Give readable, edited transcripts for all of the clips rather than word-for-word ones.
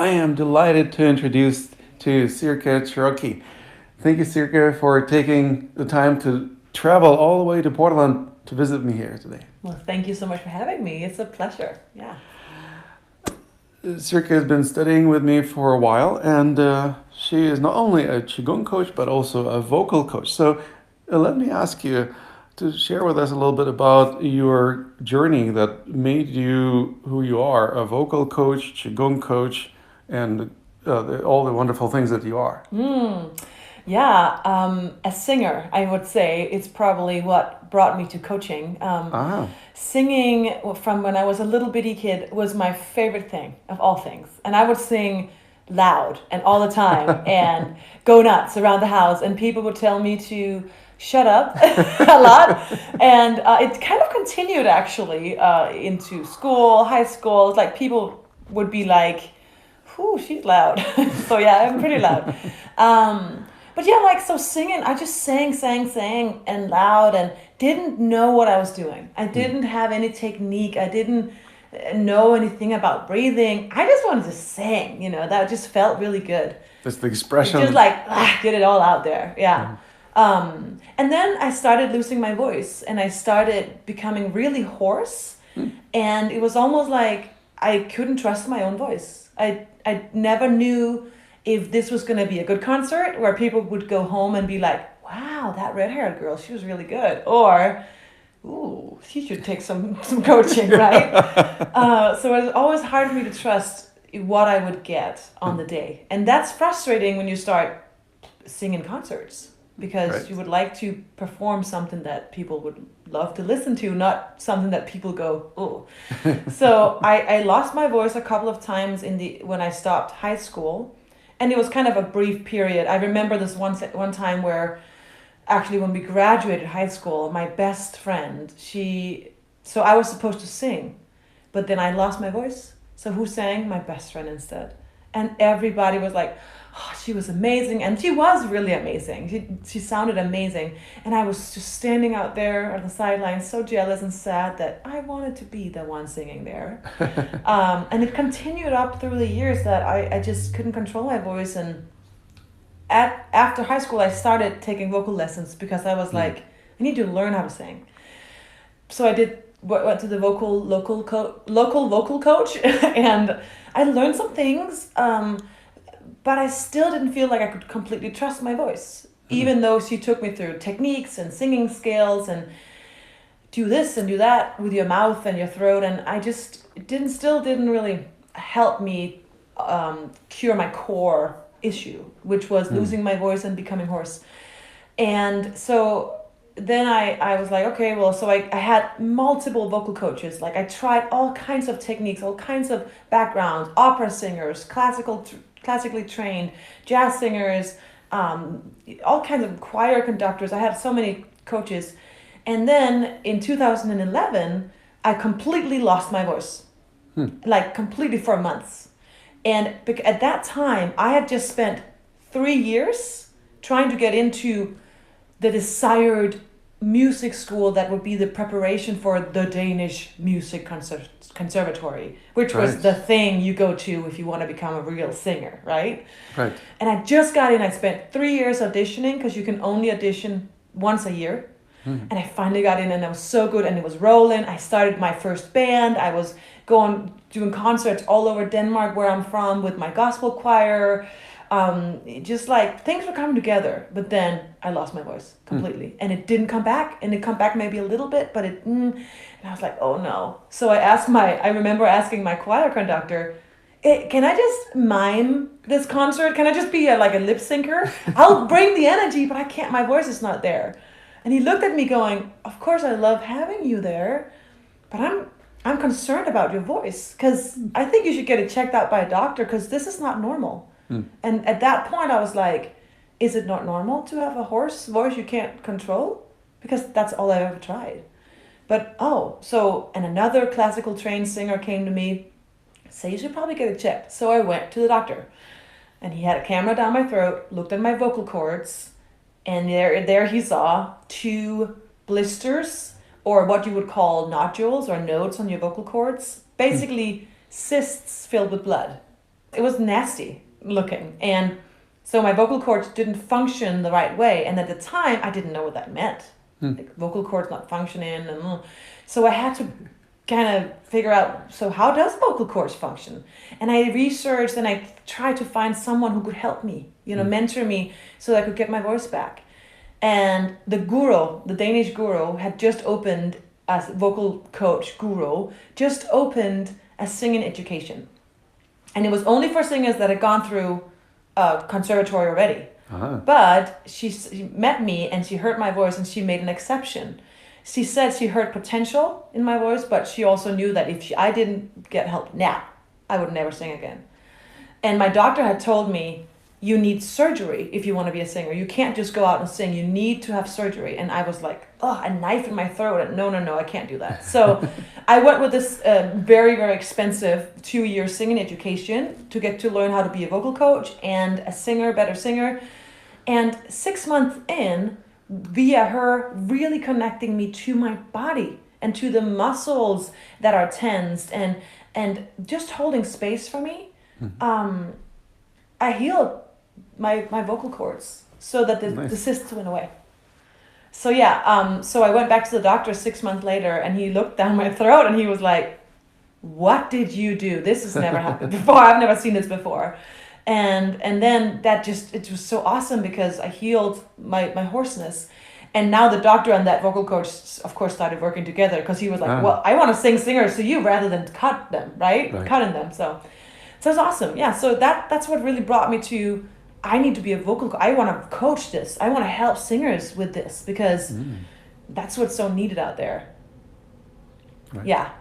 I am delighted to introduce to Cirke Cherokee. Thank you, Cirke, for taking the time to travel all the way to Portland to visit me here today. Well, thank you so much for having me. It's a pleasure. Yeah. Cirque has been studying with me for a while, and she is not only a Qigong coach but also a vocal coach. So let me ask you to share with us a little bit about your journey that made you who you are, a vocal coach, Qigong coach, and all the wonderful things that you are. Yeah. A singer, I would say, it's probably what brought me to coaching. Ah, Singing from when I was a little bitty kid was my favorite thing of all things. And I would sing loud and all the time and go nuts around the house. And people would tell me to shut up a lot. And it kind of continued actually into school, high school. It's like people would be like, "Whew, she's loud." So yeah, I'm pretty loud. But yeah, like so singing, I just sang and loud and didn't know what I was doing. I didn't have any technique. I didn't know anything about breathing. I just wanted to sing, that just felt really good. that's the Just expression. like get it all out there. Yeah. And then I started losing my voice and I started becoming really hoarse. And it was almost like I couldn't trust my own voice. I never knew if this was going to be a good concert where people would go home and be like, wow, that red-haired girl, she was really good. Or, ooh, she should take some coaching, right? So it was always hard for me to trust what I would get on the day. And that's frustrating when you start singing concerts because Right. you would like to perform something that people would love to listen to, not something that people go, oh. So I lost my voice a couple of times when I stopped high school. And it was kind of a brief period. I remember this one time where actually when we graduated high school, my best friend, so I was supposed to sing, but then I lost my voice. So who sang? My best friend instead. And everybody was like, oh, she was amazing. And she was really amazing. She sounded amazing. And I was just standing out there on the sidelines, so jealous and sad that I wanted to be the one singing there. And it continued up through the years that I just couldn't control my voice. And after high school, I started taking vocal lessons because I was like, I need to learn how to sing. So I went to the local vocal coach, and I learned some things. But I still didn't feel like I could completely trust my voice, even though she took me through techniques and singing scales and do this and do that with your mouth and your throat, and it didn't really help me cure my core issue, which was losing my voice and becoming hoarse. And so then I was like, okay, well, so I had multiple vocal coaches. Like I tried all kinds of techniques, all kinds of backgrounds, opera singers, classically trained, jazz singers, all kinds of choir conductors. I had so many coaches. And then in 2011, I completely lost my voice, like completely for months. And at that time, I had just spent 3 years trying to get into the desired music school that would be the preparation for the Danish music conservatory, which was Right. the thing you go to if you want to become a real singer, right? Right. And I just got in. I spent 3 years auditioning because you can only audition once a year. And I finally got in and I was so good and it was rolling. I started my first band. I was doing concerts all over Denmark where I'm from with my gospel choir. Just like things were coming together, but then I lost my voice completely and it didn't come back, and it come back maybe a little bit, but and I was like, oh no. So I remember asking my choir conductor, can I just mime this concert? Can I just be like a lip syncer? I'll bring the energy, but I can't, my voice is not there. And he looked at me going, of course I love having you there, but I'm concerned about your voice because I think you should get it checked out by a doctor because this is not normal. And at that point, I was like, is it not normal to have a hoarse voice you can't control? Because that's all I've ever tried. But and another classical trained singer came to me, said you should probably get it checked. So I went to the doctor and he had a camera down my throat, looked at my vocal cords, and there he saw 2 blisters, or what you would call nodules or nodes on your vocal cords, basically cysts filled with blood. It was nasty looking. And so my vocal cords didn't function the right way. And at the time, I didn't know what that meant. Like vocal cords not functioning. So I had to kind of figure out, so how does vocal cords function? And I researched and I tried to find someone who could help me, mentor me so that I could get my voice back. And the guru, the Danish guru, had just opened, as vocal coach guru, just opened a singing education. And it was only for singers that had gone through a conservatory already. But she met me and she heard my voice and she made an exception. She said she heard potential in my voice, but she also knew that if I didn't get help now, I would never sing again. And my doctor had told me, you need surgery if you want to be a singer. You can't just go out and sing. You need to have surgery. And I was like, oh, a knife in my throat. No, I can't do that. So I went with this very, very expensive 2-year singing education to get to learn how to be a vocal coach and a singer, better singer. And 6 months in, via her really connecting me to my body and to the muscles that are tensed and just holding space for me, I healed my vocal cords so that the cysts went away. So so I went back to the doctor 6 months later and he looked down my throat and he was like, what did you do? This has never happened before. I've never seen this before. And then it was so awesome because I healed my hoarseness. And now the doctor and that vocal coach, of course, started working together because he was like, well, I want to sing singers to you rather than cut them, right? Cutting them. So it's awesome. Yeah. So that's what really brought me to, I need to be a vocal coach. I want to coach this. I want to help singers with this because that's what's so needed out there. Right. Yeah.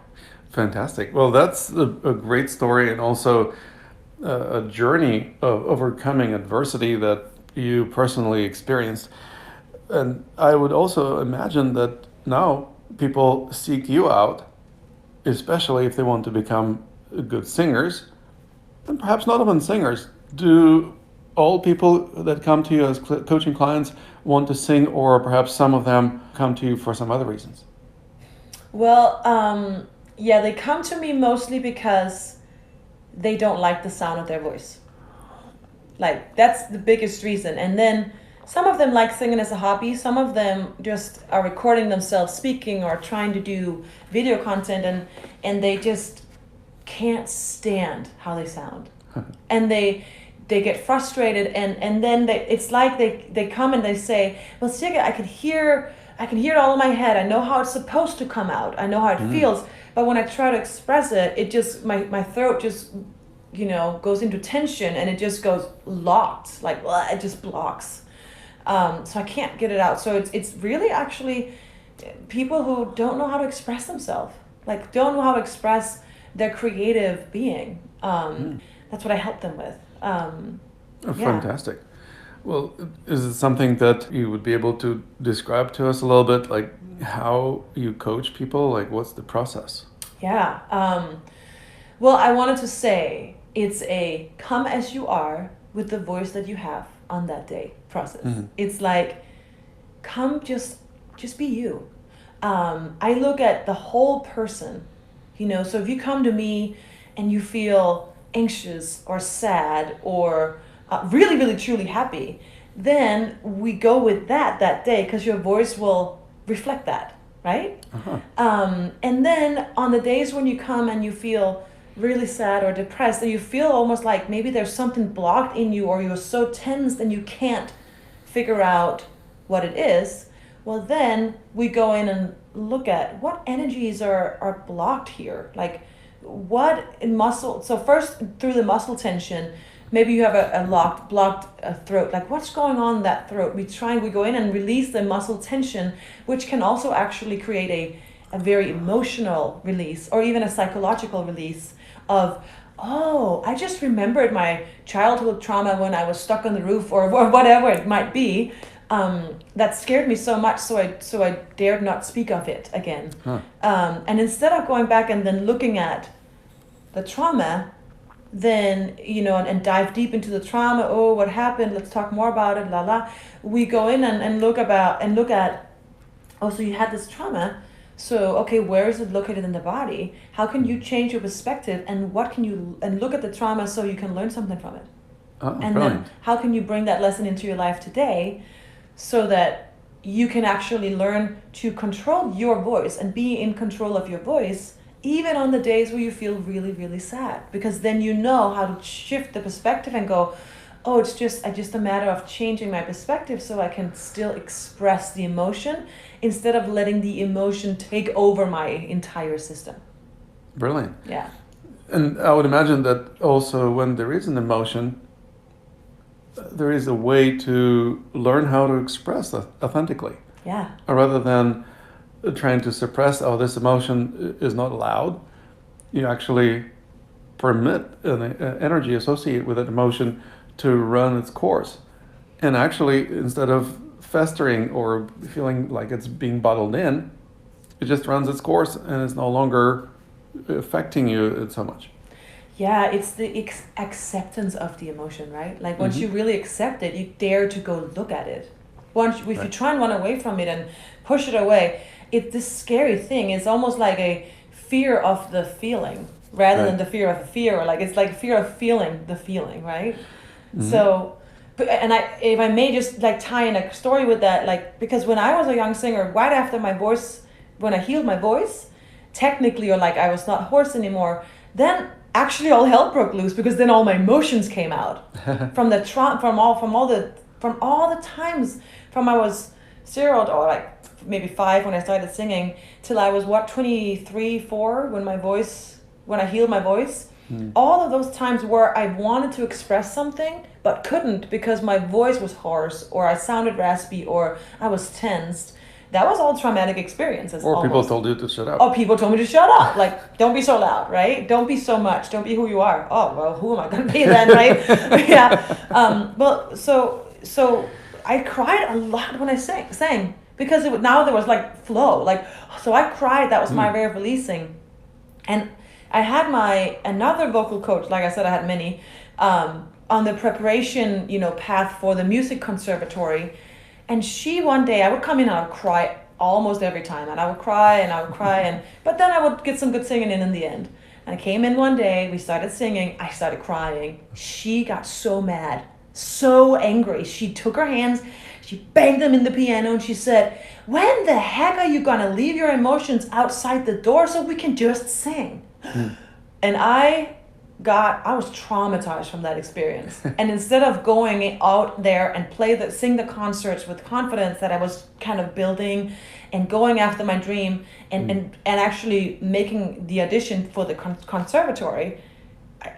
Fantastic. Well, that's a great story and also a journey of overcoming adversity that you personally experienced. And I would also imagine that now people seek you out, especially if they want to become good singers, and perhaps not even singers. Do all people that come to you as coaching clients want to sing, or perhaps some of them come to you for some other reasons? Well, they come to me mostly because they don't like the sound of their voice. Like, that's the biggest reason. And then some of them like singing as a hobby. Some of them just are recording themselves speaking or trying to do video content and they just can't stand how they sound. And they get frustrated and then it's like they come and they say, well, Cirke, I can hear it all in my head. I know how it's supposed to come out. I know how it feels. But when I try to express it, it just, my throat just, goes into tension and it just goes locked. Like, it just blocks. So I can't get it out. So it's really actually people who don't know how to express themselves. Like, don't know how to express their creative being. That's what I help them with. Fantastic. Well, is it something that you would be able to describe to us a little bit, like how you coach people? Like, what's the process? Yeah. Well, I wanted to say it's a come as you are with the voice that you have on that day process. It's like, come, just be you. I look at the whole person, so if you come to me and you feel anxious or sad or really, really, truly happy, then we go with that day because your voice will reflect that, right? And then on the days when you come and you feel really sad or depressed and you feel almost like maybe there's something blocked in you or you're so tensed and you can't figure out what it is, well, then we go in and look at what energies are blocked here. Like, what in muscle, so first through the muscle tension, maybe you have a blocked throat. Like, what's going on in that throat? We go in and release the muscle tension, which can also actually create a very emotional release or even a psychological release of, oh, I just remembered my childhood trauma when I was stuck on the roof or whatever it might be. That scared me so much, so I dared not speak of it again. And instead of going back and then looking at the trauma, then, and dive deep into the trauma, oh, what happened, let's talk more about it, we go in and look at, oh, so you had this trauma, So, okay, where is it located in the body? How can you change your perspective, and what can you, and look at the trauma so you can learn something from it? Oh, And then brilliant. how can you bring that lesson into your life today so that you can actually learn to control your voice and be in control of your voice even on the days where you feel really, really sad, because then you know how to shift the perspective and go, oh, it's just a matter of changing my perspective so I can still express the emotion instead of letting the emotion take over my entire system. Brilliant. Yeah. And I would imagine that also when there is an emotion, there is a way to learn how to express that authentically, Yeah. rather than trying to suppress, oh, this emotion is not allowed. You actually permit an energy associated with that emotion to run its course. And actually, instead of festering or feeling like it's being bottled in, it just runs its course and it's no longer affecting you so much. Yeah, it's the acceptance of the emotion, right? Like once Mm-hmm. you really accept it, you dare to go look at it. Once, if you Right. try and run away from it and push it away, it's this scary thing. It's almost like a fear of the feeling rather than Right. the fear of the fear. Or like it's like fear of feeling the feeling, right? Mm-hmm. So, but, and if I may just like tie in a story with that, like because when I was a young singer, right after my voice, when I healed my voice, technically, or like I was not hoarse anymore, then actually all hell broke loose because then all my emotions came out from the from all the times from I was 0 or like maybe 5 when I started singing till I was what 23 4 when I healed my voice. Mm. All of those times where I wanted to express something but couldn't because my voice was hoarse or I sounded raspy or I was tensed. That was all traumatic experiences. Or people Almost. told you to shut up. Oh, people told me to shut up. Like, don't be so loud, right? Don't be so much. Don't be who you are. Oh, well, who am I going to be then, right? Yeah. Well, so I cried a lot when I sang because now there was like flow. Like, so I cried. That was my way of releasing. And I had another vocal coach. Like I said, I had many on the preparation, path for the music conservatory. And she one day, I would come in and I would cry almost every time. And I would cry and I would cry. But then I would get some good singing in the end. And I came in one day, we started singing, I started crying. She got so mad, so angry. She took her hands, she banged them in the piano and she said, when the heck are you gonna leave your emotions outside the door so we can just sing? And I was traumatized from that experience. And instead of going out there and sing the concerts with confidence that I was kind of building and going after my dream and actually making the audition for the conservatory,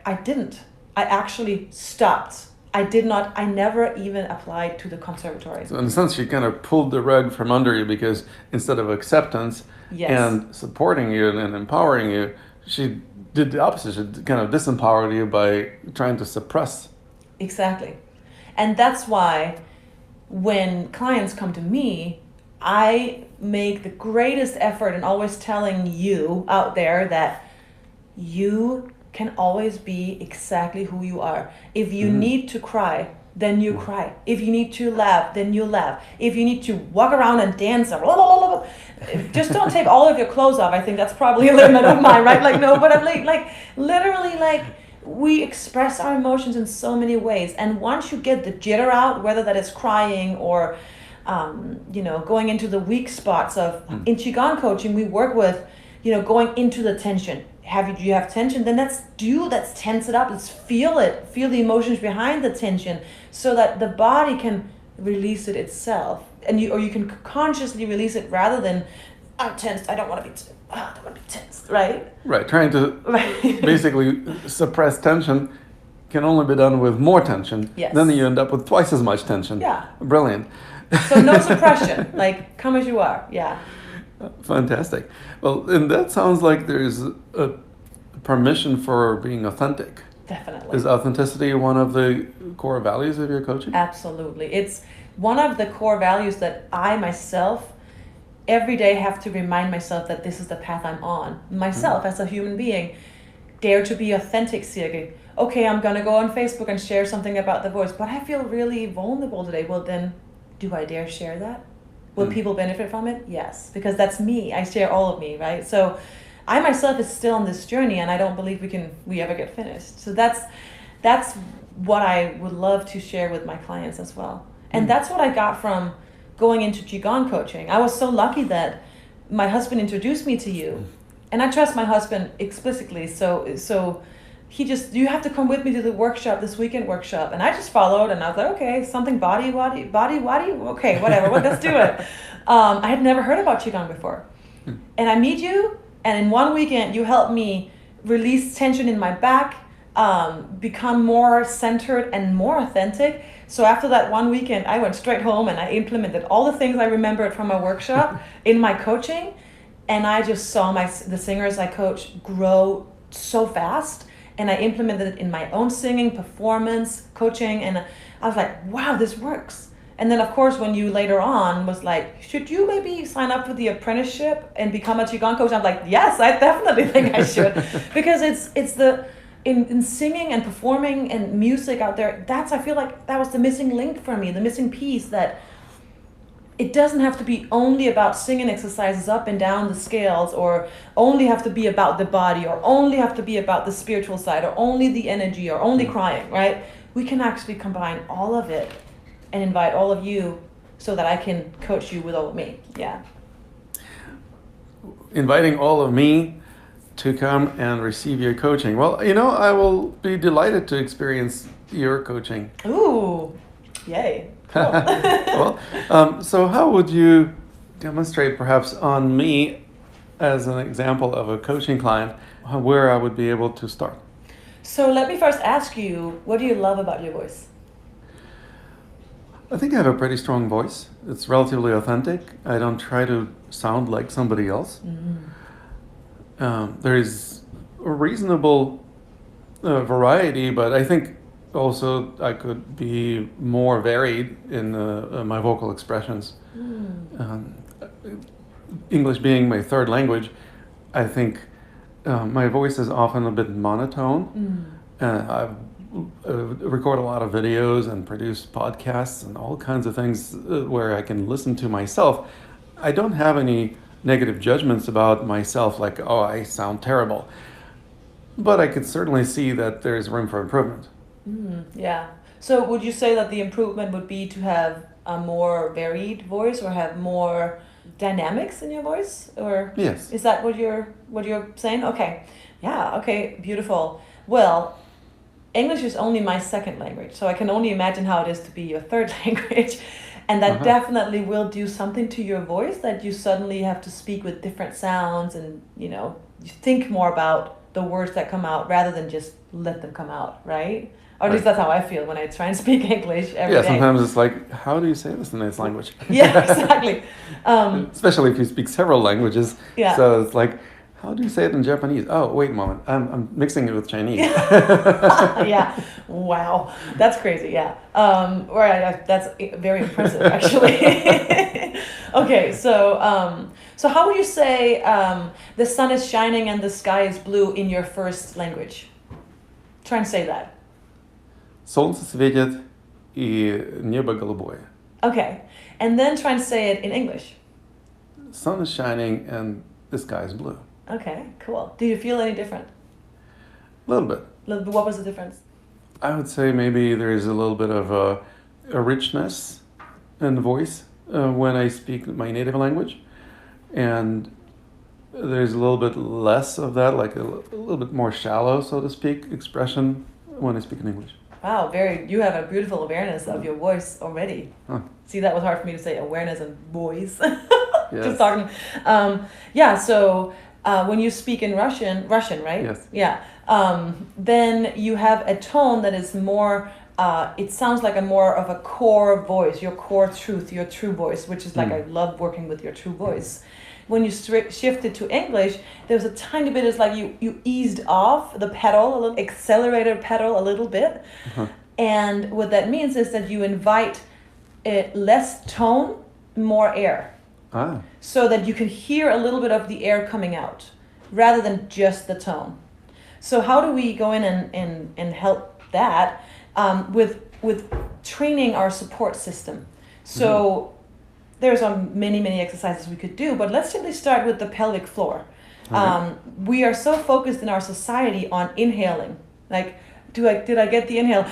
I didn't. I actually stopped. I never even applied to the conservatory. So in a sense, she kind of pulled the rug from under you because instead of acceptance Yes. and supporting you and empowering you, she did the opposite. She kind of disempowered you by trying to suppress. Exactly. And that's why when clients come to me, I make the greatest effort in always telling you out there that you can always be exactly who you are. If you need to cry, then you cry. If you need to laugh, then you laugh. If you need to walk around and dance, just don't take all of your clothes off. I think that's probably a limit of mine, right? Like, no, but I'm like literally, like, we express our emotions in so many ways. And once you get the jitter out, whether that is crying or, going into the weak spots of, in Qigong coaching, we work with, going into the tension. Do you have tension? Then let's tense it up. Let's feel it. Feel the emotions behind the tension so that the body can release it itself. And you can consciously release it rather than, I'm tensed, I don't want to be tensed, right? Right, trying to basically suppress tension can only be done with more tension. Yes. Then you end up with twice as much tension. Yeah. Brilliant. So no suppression, like come as you are, yeah. Fantastic. Well, and that sounds like there's a permission for being authentic. Definitely. Is authenticity one of the core values of your coaching? Absolutely. It's one of the core values that I myself every day have to remind myself that this is the path I'm on. Myself as a human being. Dare to be authentic, Cirke. Okay, I'm going to go on Facebook and share something about the voice, but I feel really vulnerable today. Well, then, do I dare share that? Will people benefit from it? Yes, because that's me. I share all of me, right? So I myself is still on this journey, and I don't believe we ever get finished. So that's what I would love to share with my clients as well. And that's what I got from going into Qigong coaching. I was so lucky that my husband introduced me to you, and I trust my husband explicitly. So he just, you have to come with me to the workshop, this weekend workshop. And I just followed, and I was like, okay, something body, okay, whatever, let's do it. I had never heard about Qigong before. And I meet you, and in one weekend, you helped me release tension in my back, become more centered and more authentic. So after that one weekend, I went straight home and I implemented all the things I remembered from my workshop in my coaching. And I just saw the singers I coach grow so fast. And I implemented it in my own singing, performance, coaching. And I was like, wow, this works. And then, of course, when you later on was like, should you maybe sign up for the apprenticeship and become a Qigong coach? I'm like, yes, I definitely think I should. Because it's in singing and performing and music out there, I feel like that was the missing link for me, the missing piece, that it doesn't have to be only about singing exercises up and down the scales, or only have to be about the body, or only have to be about the spiritual side, or only the energy, or only crying, right? We can actually combine all of it and invite all of you so that I can coach you with all of me. Yeah. Inviting all of me to come and receive your coaching. Well, I will be delighted to experience your coaching. Ooh, yay. Cool. Well, so how would you demonstrate perhaps on me as an example of a coaching client where I would be able to start? So let me first ask you, what do you love about your voice? I think I have a pretty strong voice. It's relatively authentic. I don't try to sound like somebody else. There is a reasonable variety, but I think also I could be more varied in my vocal expressions. English being my third language, I think my voice is often a bit monotone. I've record a lot of videos and produce podcasts and all kinds of things where I can listen to myself. I don't have any negative judgments about myself, like, oh, I sound terrible. But I could certainly see that there's room for improvement. Yeah. So would you say that the improvement would be to have a more varied voice, or have more dynamics in your voice? Or yes. Is that what you're saying? Okay. Yeah, okay, beautiful. Well, English is only my second language, so I can only imagine how it is to be your third language. And that definitely will do something to your voice, that you suddenly have to speak with different sounds, and you think more about the words that come out rather than just let them come out, right? Or at least that's how I feel when I try and speak English every day. Yeah, sometimes it's like, how do you say this in this language? Yeah, exactly. Especially if you speak several languages. Yeah. So it's like, how do you say it in Japanese? Oh, wait a moment. I'm mixing it with Chinese. Yeah. Wow. That's crazy. Yeah. That's very impressive, actually. Okay. So how would you say the sun is shining and the sky is blue in your first language? Try and say that. Солнце светит и небо голубое. Okay. And then try and say it in English. Sun is shining and the sky is blue. Okay, cool. Do you feel any different? A little bit. What was the difference? I would say maybe there is a little bit of a richness in the voice when I speak my native language. And there's a little bit less of that, like a little bit more shallow, so to speak, expression when I speak in English. Wow, you have a beautiful awareness of your voice already. Huh. See, that was hard for me to say, awareness and voice. Yes. Just talking. So when you speak in Russian, right? Yes. Yeah. Then you have a tone that is more, it sounds like more of a core voice, your core truth, your true voice, which is like, I love working with your true voice. When you shifted to English, there was a tiny bit, it's like you eased off the pedal, a little accelerated pedal a little bit. And what that means is that you invite less tone, more air. So that you can hear a little bit of the air coming out rather than just the tone. So how do we go in and help that with training our support system? So there's many exercises we could do, but let's simply start with the pelvic floor. Okay. We are so focused in our society on inhaling. Like, did I get the inhale?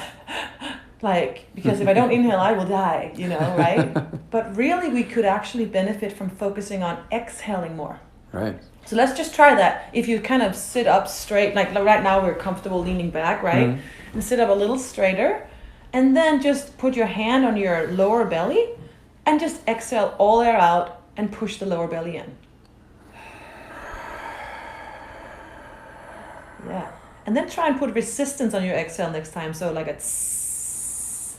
Like, because if I don't inhale, I will die, right? But really, we could actually benefit from focusing on exhaling more. Right. So let's just try that. If you kind of sit up straight, like right now we're comfortable leaning back, right? And sit up a little straighter. And then just put your hand on your lower belly and just exhale all air out and push the lower belly in. Yeah. And then try and put resistance on your exhale next time. So like a tss.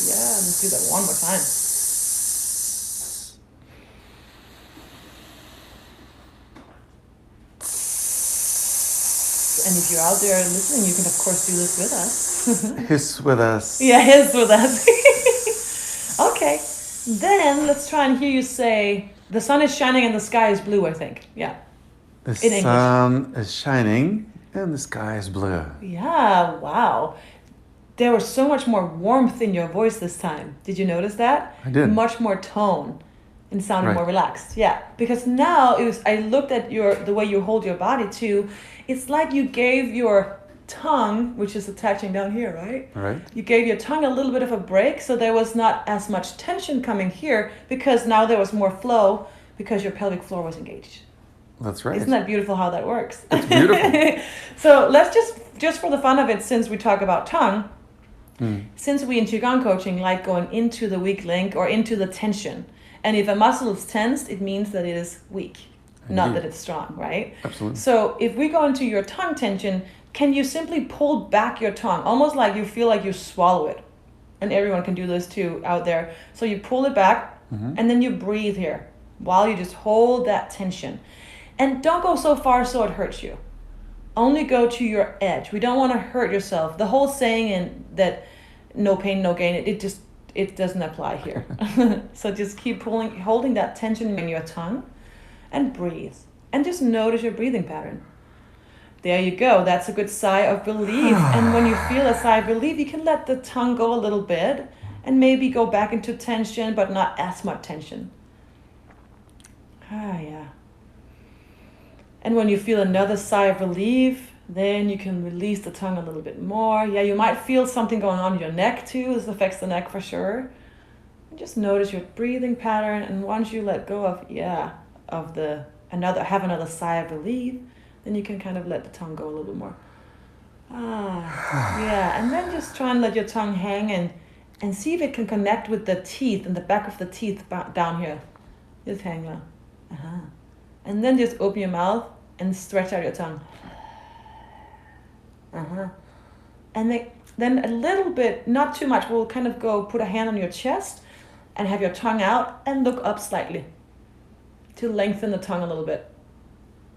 Yeah, let's do that one more time. And if you're out there listening, you can of course do this with us. Hiss with us. Yeah, hiss with us. Okay, then let's try and hear you say, the sun is shining and the sky is blue, I think. Yeah. The In English. sun is shining and the sky is blue. Yeah, wow. There was so much more warmth in your voice this time. Did you notice that? I did. Much more tone and sounded Right. more relaxed. Yeah, because now I looked at the way you hold your body too. It's like you gave your tongue, which is attaching down here, right? All right. You gave your tongue a little bit of a break, so there was not as much tension coming here because now there was more flow because your pelvic floor was engaged. That's right. Isn't that beautiful how that works? It's beautiful. So let's just for the fun of it, since we talk about tongue, since we in Qigong coaching like going into the weak link or into the tension. And if a muscle is tensed, it means that it is weak, not Indeed. that it's strong, right? Absolutely. So if we go into your tongue tension, can you simply pull back your tongue, almost like you feel like you swallow it? And everyone can do this too out there. So you pull it back and then you breathe here while you just hold that tension. And don't go so far so it hurts you. Only go to your edge. We don't want to hurt yourself. The whole saying that no pain, no gain, it doesn't apply here. So just keep holding that tension in your tongue and breathe. And just notice your breathing pattern. There you go. That's a good sigh of relief. And when you feel a sigh of relief, you can let the tongue go a little bit and maybe go back into tension, but not as much tension. Yeah. And when you feel another sigh of relief, then you can release the tongue a little bit more. Yeah, you might feel something going on in your neck too. This affects the neck for sure. And just notice your breathing pattern. And once you let go of have another sigh of relief, then you can kind of let the tongue go a little bit more. Yeah, and then just try and let your tongue hang and see if it can connect with the teeth and the back of the teeth down here. Just hang on. And then just open your mouth and stretch out your tongue. And then a little bit, not too much, we'll kind of go put a hand on your chest and have your tongue out and look up slightly to lengthen the tongue a little bit.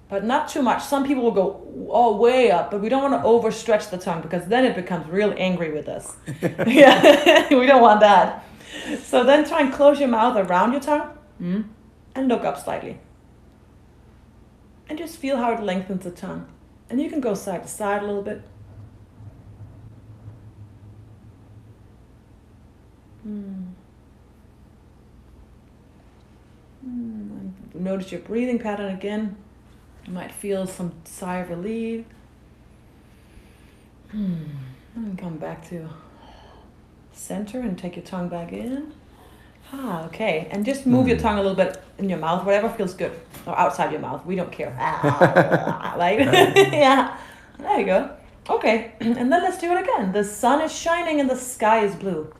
But not too much. Some people will go all way up, but we don't want to overstretch the tongue because then it becomes real angry with us. Yeah, we don't want that. So then try and close your mouth around your tongue and look up slightly. And just feel how it lengthens the tongue. And you can go side to side a little bit. Notice your breathing pattern again. You might feel some sigh of relief. And come back to center and take your tongue back in. Okay. And just move your tongue a little bit in your mouth, whatever feels good. Or outside your mouth. We don't care. Right? Yeah. There you go. Okay. And then let's do it again. The sun is shining and the sky is blue.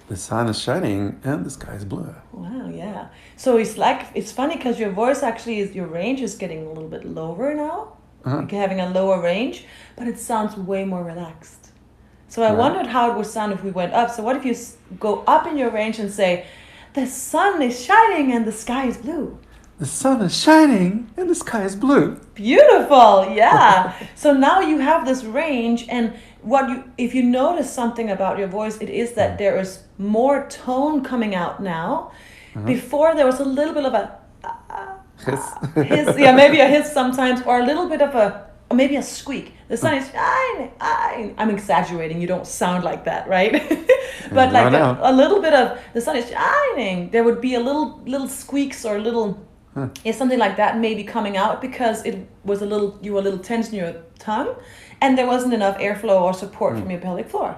The sun is shining and the sky is blue. Wow, yeah. So it's funny because your voice your range is getting a little bit lower now. You're having a lower range, but it sounds way more relaxed. So I wondered how it would sound if we went up. So what if you go up in your range and say, the sun is shining and the sky is blue? The sun is shining and the sky is blue. Beautiful, yeah. So now you have this range, and if you notice something about your voice, it is that there is more tone coming out now. Before there was a little bit of a Hiss. hiss, yeah, maybe a hiss sometimes, or a little bit of a or maybe a squeak. The sun is shining. I'm exaggerating. You don't sound like that, right? But No, like no. a little bit of the sun is shining. There would be a little squeaks or little something like that maybe coming out because it was you were a little tense in your tongue, and there wasn't enough airflow or support from your pelvic floor.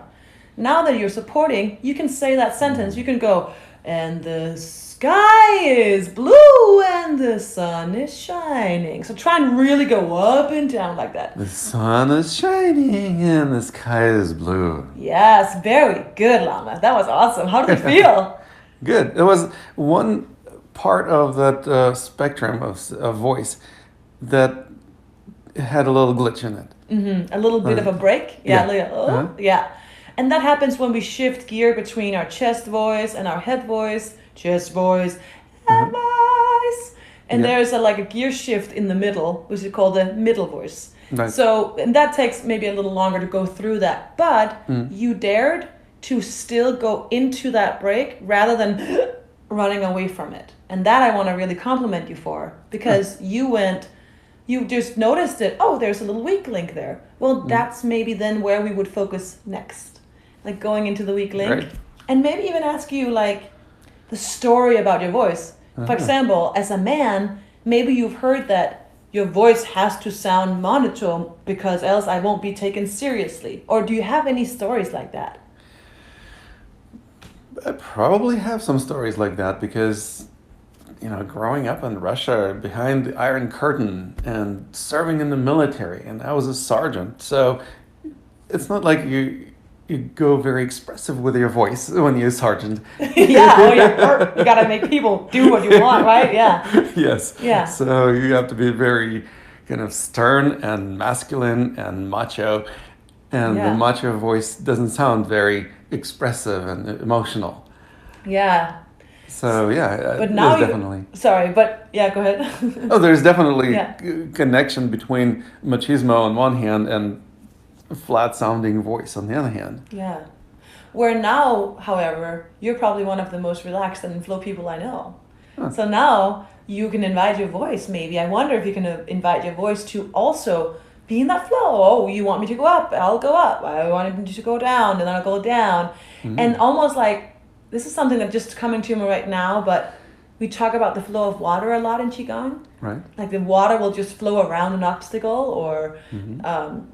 Now that you're supporting, you can say that sentence. You can go, and the sky is blue and the sun is shining. So try and really go up and down like that. The sun is shining and the sky is blue. Yes, very good, Lama. That was awesome. How did it feel? Good. There was one part of that spectrum of voice that had a little glitch in it. A little bit of a break. Yeah. Yeah. And that happens when we shift gear between our chest voice and our head voice. Chest voice, head voice. And there's like a gear shift in the middle, which is called the middle voice. Right. So, and that takes maybe a little longer to go through that. But you dared to still go into that break rather than running away from it. And that I want to really compliment you for, because you just noticed it. Oh, there's a little weak link there. Well, that's maybe then where we would focus next. Like going into the weak link. Right. And maybe even ask you like the story about your voice. For example, as a man, maybe you've heard that your voice has to sound monotone because else I won't be taken seriously. Or do you have any stories like that? I probably have some stories like that because, growing up in Russia behind the Iron Curtain and serving in the military, and I was a sergeant, so it's not like you go very expressive with your voice when you're a sergeant. You gotta make people do what you want, right? Yeah. Yes. Yeah. So you have to be very kind of stern and masculine and macho, and the macho voice doesn't sound very expressive and emotional. Yeah. So But now there's definitely. Sorry, but yeah, go ahead. Oh, there's definitely connection between machismo on one hand and flat sounding voice on the other hand. Yeah. Where now, however, you're probably one of the most relaxed and flow people I know. So now you can invite your voice maybe. I wonder if you can invite your voice to also be in that flow. Oh, you want me to go up? I'll go up. I want you to go down, and then I'll go down. And almost like, this is something that's just coming to me right now, but we talk about the flow of water a lot in Qigong. Right. Like the water will just flow around an obstacle, or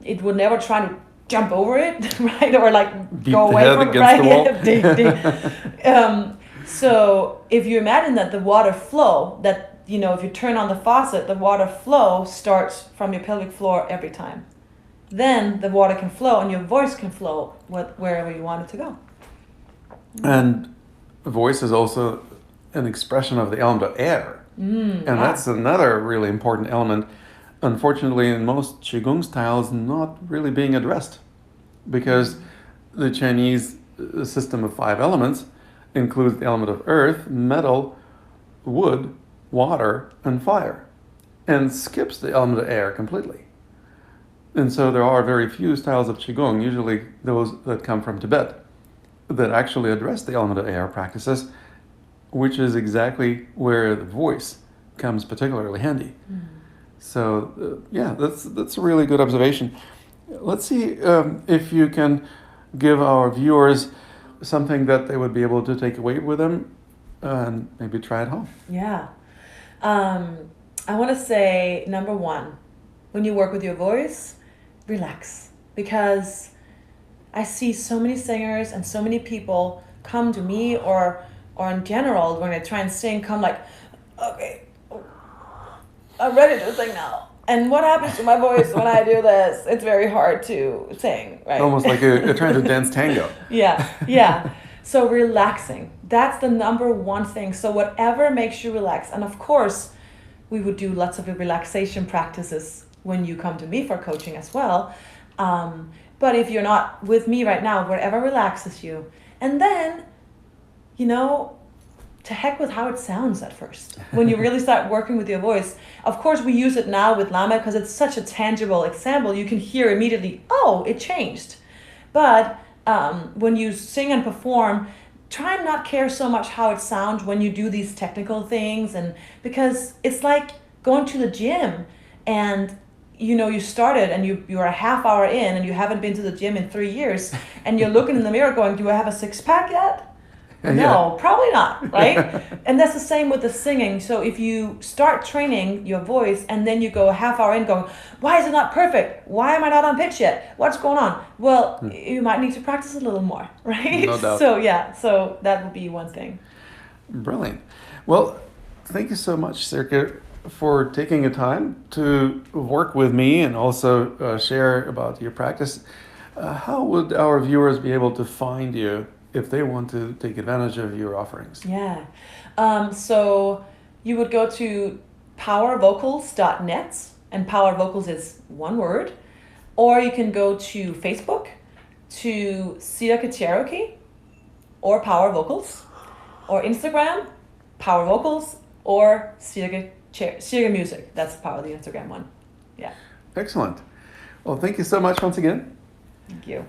it will never try to jump over it, right? Or like Beat go the away head from it, against right? the wall. So if you imagine that the water flow, that, if you turn on the faucet, the water flow starts from your pelvic floor every time. Then the water can flow and your voice can flow wherever you want it to go. And voice is also an expression of the element of air. And that's another really important element, unfortunately, in most Qigong styles, not really being addressed. Because the Chinese system of 5 elements includes the element of earth, metal, wood, water, and fire, and skips the element of air completely. And so there are very few styles of Qigong, usually those that come from Tibet, that actually address the element of air practices, which is exactly where the voice comes particularly handy. So that's a really good observation. Let's see if you can give our viewers something that they would be able to take away with them and maybe try at home. Yeah. I want to say, number one, when you work with your voice, relax. Because I see so many singers and so many people come to me or in general, when I try and sing, come like, okay, I'm ready to sing now. And what happens to my voice when I do this? It's very hard to sing, right? Almost like you're trying to dance tango. Yeah. So relaxing, that's the number one thing. So whatever makes you relax. And of course, we would do lots of relaxation practices when you come to me for coaching as well. But if you're not with me right now, whatever relaxes you. And then, to heck with how it sounds at first. When you really start working with your voice. Of course, we use it now with Lama because it's such a tangible example. You can hear immediately, oh, it changed. But when you sing and perform, try and not care so much how it sounds when you do these technical things. And because it's like going to the gym and you started and you're a half hour in and you haven't been to the gym in 3 years, and you're looking in the mirror going, do I have a six-pack yet? No, probably not, right? And that's the same with the singing. So if you start training your voice and then you go a half hour in going, why is it not perfect? Why am I not on pitch yet? What's going on? Well, you might need to practice a little more, right? No doubt. So yeah, so that would be one thing. Brilliant. Well, thank you so much, Cirke, for taking the time to work with me and also share about your practice. How would our viewers be able to find you if they want to take advantage of your offerings? Yeah. So you would go to powervocals.net, and Power Vocals is one word, or you can go to Facebook to Cirke Cherokee or Power Vocals, or Instagram, Power Vocals, or Cirke Music. That's the Instagram one. Yeah. Excellent. Well, thank you so much once again. Thank you.